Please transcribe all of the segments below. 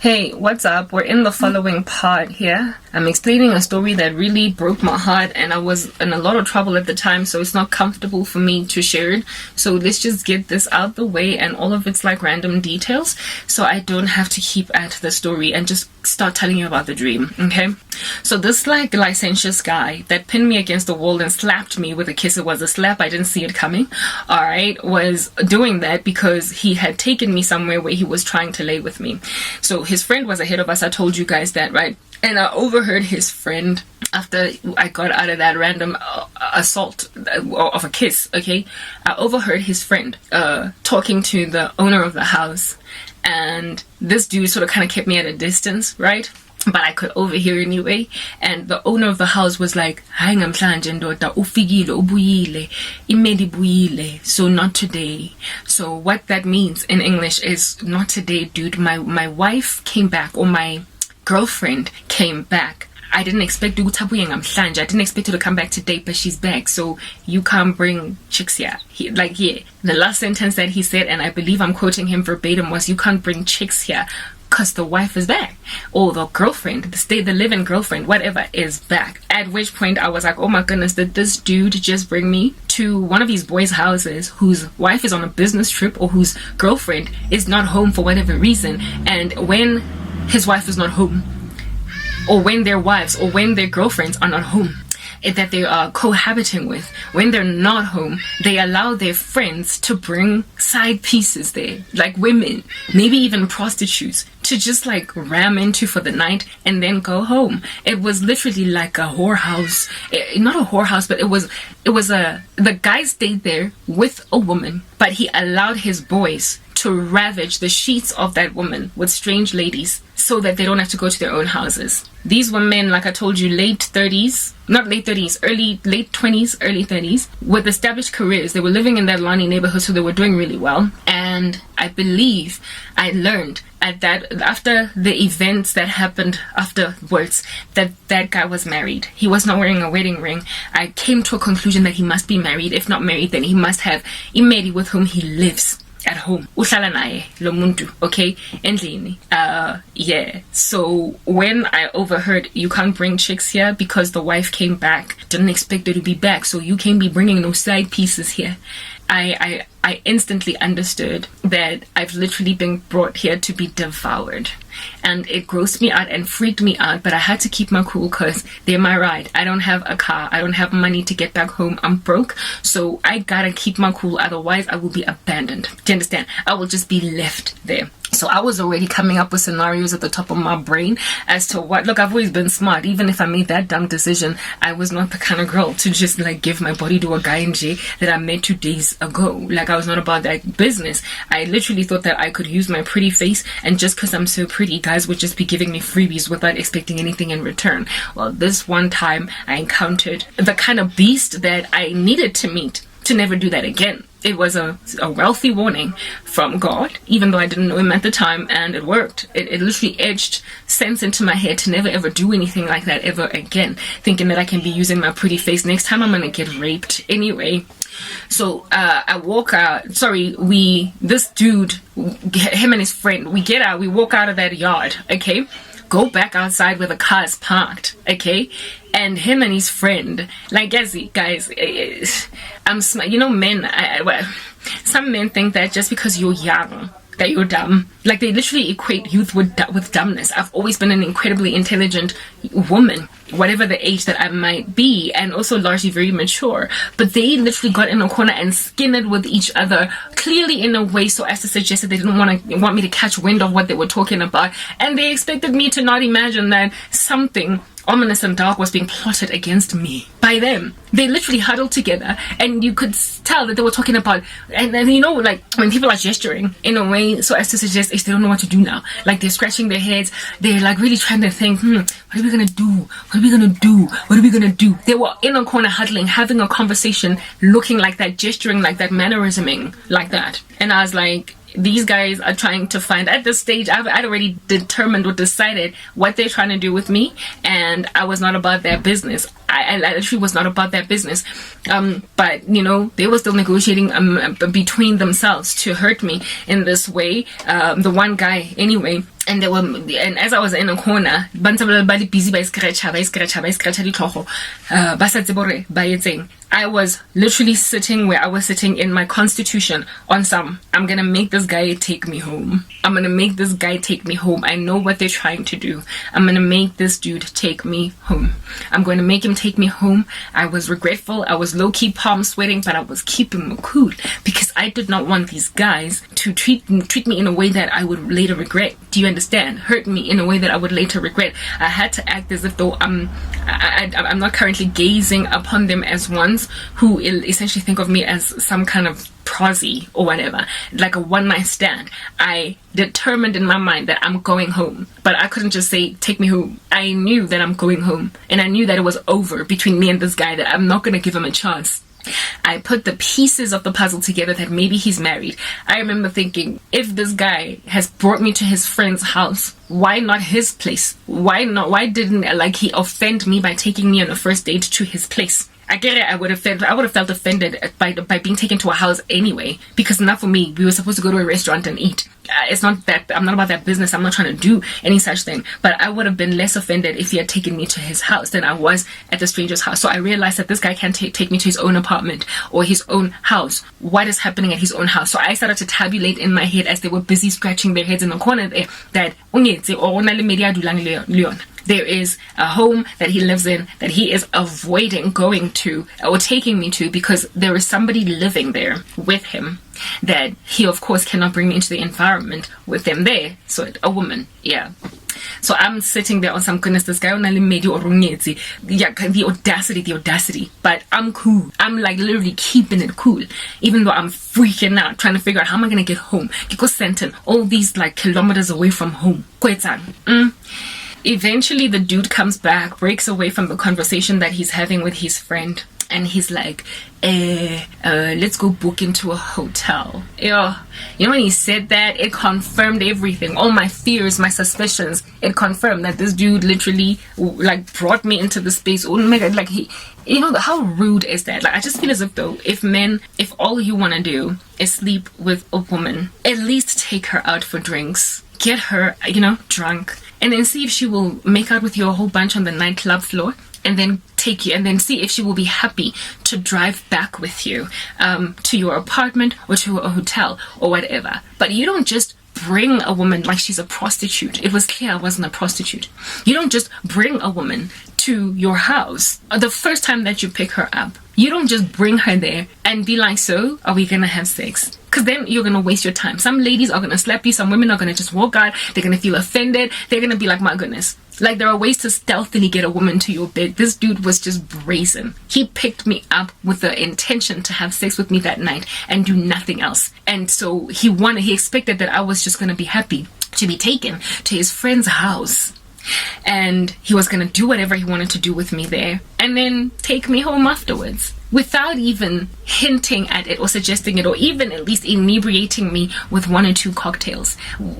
Hey, what's up? We're in the following part here. I'm explaining a story that really broke my heart and I was in a lot of trouble at the time, so it's not comfortable for me to share it. So let's just get this out the way, and all of it's like random details, so I don't have to keep at the story and just start telling you about the dream, okay? So this like licentious guy that pinned me against the wall and slapped me with a kiss, it was a slap, I didn't see it coming, alright, was doing that because he had taken me somewhere where he was trying to lay with me. So his friend was ahead of us, I told you guys that, right? And I overheard his friend, after I got out of that random assault of a kiss, okay? I overheard his friend talking to the owner of the house. And this dude sort of kind of kept me at a distance, right? But I could overhear anyway. And the owner of the house was like, "Hayi namhlanje ndoda ufikile ubuyile imeli buyile, so not today." So what that means in English is, not today, dude. My wife came back, or my girlfriend came back. I didn't expect I didn't expect her to come back today, but she's back. So you can't bring chicks here. The last sentence that he said, and I believe I'm quoting him verbatim, was, "You can't bring chicks here because the wife is back," or the girlfriend, the living girlfriend, whatever, is back. At which point I was like, oh my goodness, did this dude just bring me to one of these boys' houses whose wife is on a business trip, or whose girlfriend is not home for whatever reason? And when his wife is not home, or when their wives or when their girlfriends are not home, that they are cohabiting with, when they're not home, they allow their friends to bring side pieces there, like women, maybe even prostitutes, to just like ram into for the night and then go home. It was literally like a whorehouse. Not a whorehouse, but the guy stayed there with a woman, but he allowed his boys to ravage the sheets of that woman with strange ladies so that they don't have to go to their own houses. These were men, like I told you, late 30s, late 20s, early 30s, with established careers. They were living in that Lani neighborhood, so they were doing really well. And I believe I learned after the events that happened afterwards, that guy was married. He was not wearing a wedding ring. I came to a conclusion that he must be married. If not married, then he must have imeli with whom he lives at home. Uhlala naye lo muntu, okay? Endlini. Yeah. So when I overheard, "You can't bring chicks here because the wife came back, didn't expect her to be back, so you can't be bringing no side pieces here," I instantly understood that I've literally been brought here to be devoured. And it grossed me out and freaked me out, but I had to keep my cool because they're my ride. I don't have a car. I don't have money to get back home. I'm broke. So I gotta keep my cool. Otherwise, I will be abandoned. Do you understand? I will just be left there. So I was already coming up with scenarios at the top of my brain as to what, look, I've always been smart. Even if I made that dumb decision, I was not the kind of girl to just like give my body to a guy in J that I met 2 days ago. Like, I was not about that business. I literally thought that I could use my pretty face, and just because I'm so pretty, guys would just be giving me freebies without expecting anything in return. Well, this one time I encountered the kind of beast that I needed to meet to never do that again. It was a wealthy warning from God, even though I didn't know him at the time, and it worked. It literally edged sense into my head to never ever do anything like that ever again, thinking that I can be using my pretty face. Next time I'm gonna get raped anyway. So I walk out, this dude, him and his friend, we walk out of that yard, okay? Go back outside where the car is parked, okay? And him and his friend, like, guys, some men think that just because you're young, that you're dumb. Like, they literally equate youth with dumbness. I've always been an incredibly intelligent woman, whatever the age that I might be, and also largely very mature. But they literally got in a corner and skinned with each other, clearly in a way so as to suggest that they didn't want me to catch wind of what they were talking about, and they expected me to not imagine that something ominous and dark was being plotted against me by them. They literally huddled together, and you could tell that they were talking about, and you know, like when people are gesturing in a way so as to suggest they don't know what to do now, like they're scratching their heads, they're like really trying to think, what are we gonna do, what are we gonna do, what are we gonna do? They were in a corner huddling, having a conversation, looking like that, gesturing like that, mannerisming like that. And I was like, these guys are trying to find, at this stage I'd already determined or decided what they're trying to do with me, and I was not about their business. I literally was not about that business. But you know, they were still negotiating between themselves to hurt me in this way, the one guy anyway. and as I was in a corner, busy by scratch I was literally sitting where I was sitting in my constitution on some, I'm gonna make this guy take me home. I'm gonna make this guy take me home. I know what they're trying to do. I'm gonna make this dude take me home. I'm going to make him take me home. I was regretful. I was low-key palm sweating, but I was keeping my cool because I did not want these guys to treat me in a way that I would later regret. Do you understand? Hurt me in a way that I would later regret. I had to act as if though I'm not currently gazing upon them as ones who essentially think of me as some kind of prosy or whatever, like a one-night stand. I determined in my mind that I'm going home, but I couldn't just say take me home. I knew that I'm going home, and I knew that it was over between me and this guy, that I'm not going to give him a chance. I put the pieces of the puzzle together that maybe he's married. I remember thinking, if this guy has brought me to his friend's house, why not his place? Why didn't he offend me by taking me on a first date to his place? I get it. I would have felt offended by being taken to a house anyway, because not for me. We were supposed to go to a restaurant and eat. It's not that I'm not about that business. I'm not trying to do any such thing. But I would have been less offended if he had taken me to his house than I was at the stranger's house. So I realized that this guy can't take me to his own apartment or his own house. What is happening at his own house? So I started to tabulate in my head as they were busy scratching their heads in the corner there that there is a home that he lives in that he is avoiding going to or taking me to because there is somebody living there with him that he of course cannot bring me into the environment with them there. So a woman, yeah. So I'm sitting there on some goodness, this guy the audacity, but I'm cool. I'm like literally keeping it cool, even though I'm freaking out, trying to figure out how am I gonna get home. Kiko Senton, all these like kilometers away from home. Eventually the dude comes back, breaks away from the conversation that he's having with his friend, and he's like, let's go book into a hotel. Yo, you know when he said that, it confirmed everything. All my fears, my suspicions, it confirmed that this dude literally like brought me into the space. Oh my god, like how rude is that? Like I just feel as if though, if all you want to do is sleep with a woman, at least take her out for drinks. Get her, drunk, and then see if she will make out with you a whole bunch on the nightclub floor, and then take you, and then see if she will be happy to drive back with you to your apartment or to a hotel or whatever. But you don't just bring a woman like she's a prostitute. It was clear I wasn't a prostitute. You don't just bring a woman to your house the first time that you pick her up. You don't just bring her there and be like, so are we gonna have sex? Because then you're gonna waste your time. Some ladies are gonna slap you, some women are gonna just walk out, they're gonna feel offended, they're gonna be like, my goodness. Like there are ways to stealthily get a woman to your bed. This dude was just brazen. He picked me up with the intention to have sex with me that night and do nothing else. And so he expected that I was just gonna be happy to be taken to his friend's house. And he was going to do whatever he wanted to do with me there and then take me home afterwards without even hinting at it or suggesting it or even at least inebriating me with 1 or 2 cocktails.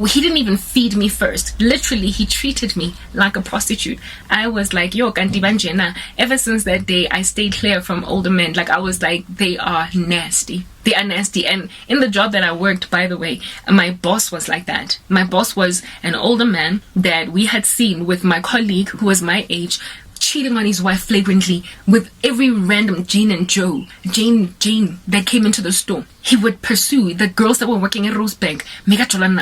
He didn't even feed me first. Literally, he treated me like a prostitute. I was like, yo, kanti banjena. Ever since that day, I stayed clear from older men. Like, I was like, they are nasty. They are nasty. And in the job that I worked, by the way, my boss was like that. My boss was an older man that we had seen with my colleague who was my age, cheating on his wife flagrantly with every random Jane that came into the store. He would pursue the girls that were working at Rosebank.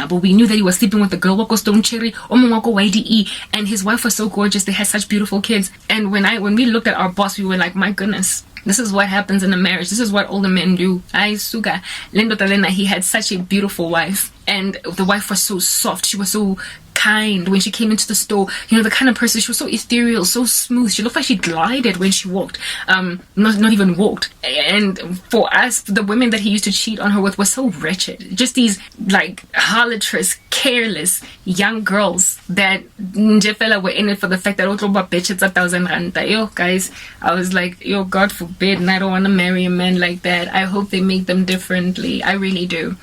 But we knew that he was sleeping with the girl wako Stone Cherry, Omongwako YDE, and his wife was so gorgeous. They had such beautiful kids. And when we looked at our boss, we were like, my goodness, this is what happens in a marriage. This is what older men do. Ay suga. Lendo Talena, he had such a beautiful wife, and the wife was so soft. She was so kind when she came into the store. The kind of person, she was so ethereal, so smooth. She looked like she glided when she walked. Not even walked. And for us, the women that he used to cheat on her with were so wretched. Just these like harlotrous, careless young girls that Njefela were in it for the fact that bitch, it's 1,000 rand. Yo, guys, I was like, yo, God forbid, and I don't want to marry a man like that. I hope they make them differently. I really do.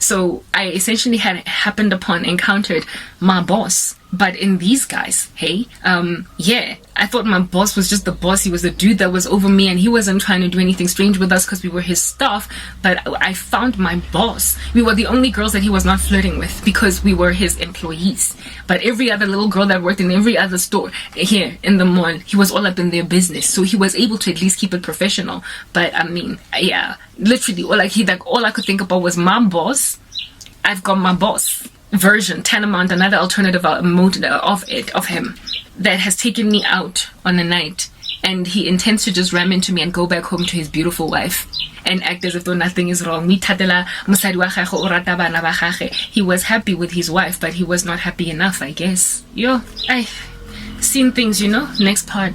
So I essentially had encountered my boss. But in these guys, hey, yeah, I thought my boss was just the boss. He was the dude that was over me, and he wasn't trying to do anything strange with us because we were his staff. But I found my boss. We were the only girls that he was not flirting with because we were his employees. But every other little girl that worked in every other store here in the mall, he was all up in their business. So he was able to at least keep it professional. But I mean, yeah, literally all I could think about was my boss. I've got my boss version, tantamount, another alternative mode of him that has taken me out on a night, and he intends to just ram into me and go back home to his beautiful wife and act as if though nothing is wrong. He was happy with his wife, but he was not happy enough, I guess. I've seen things, next part.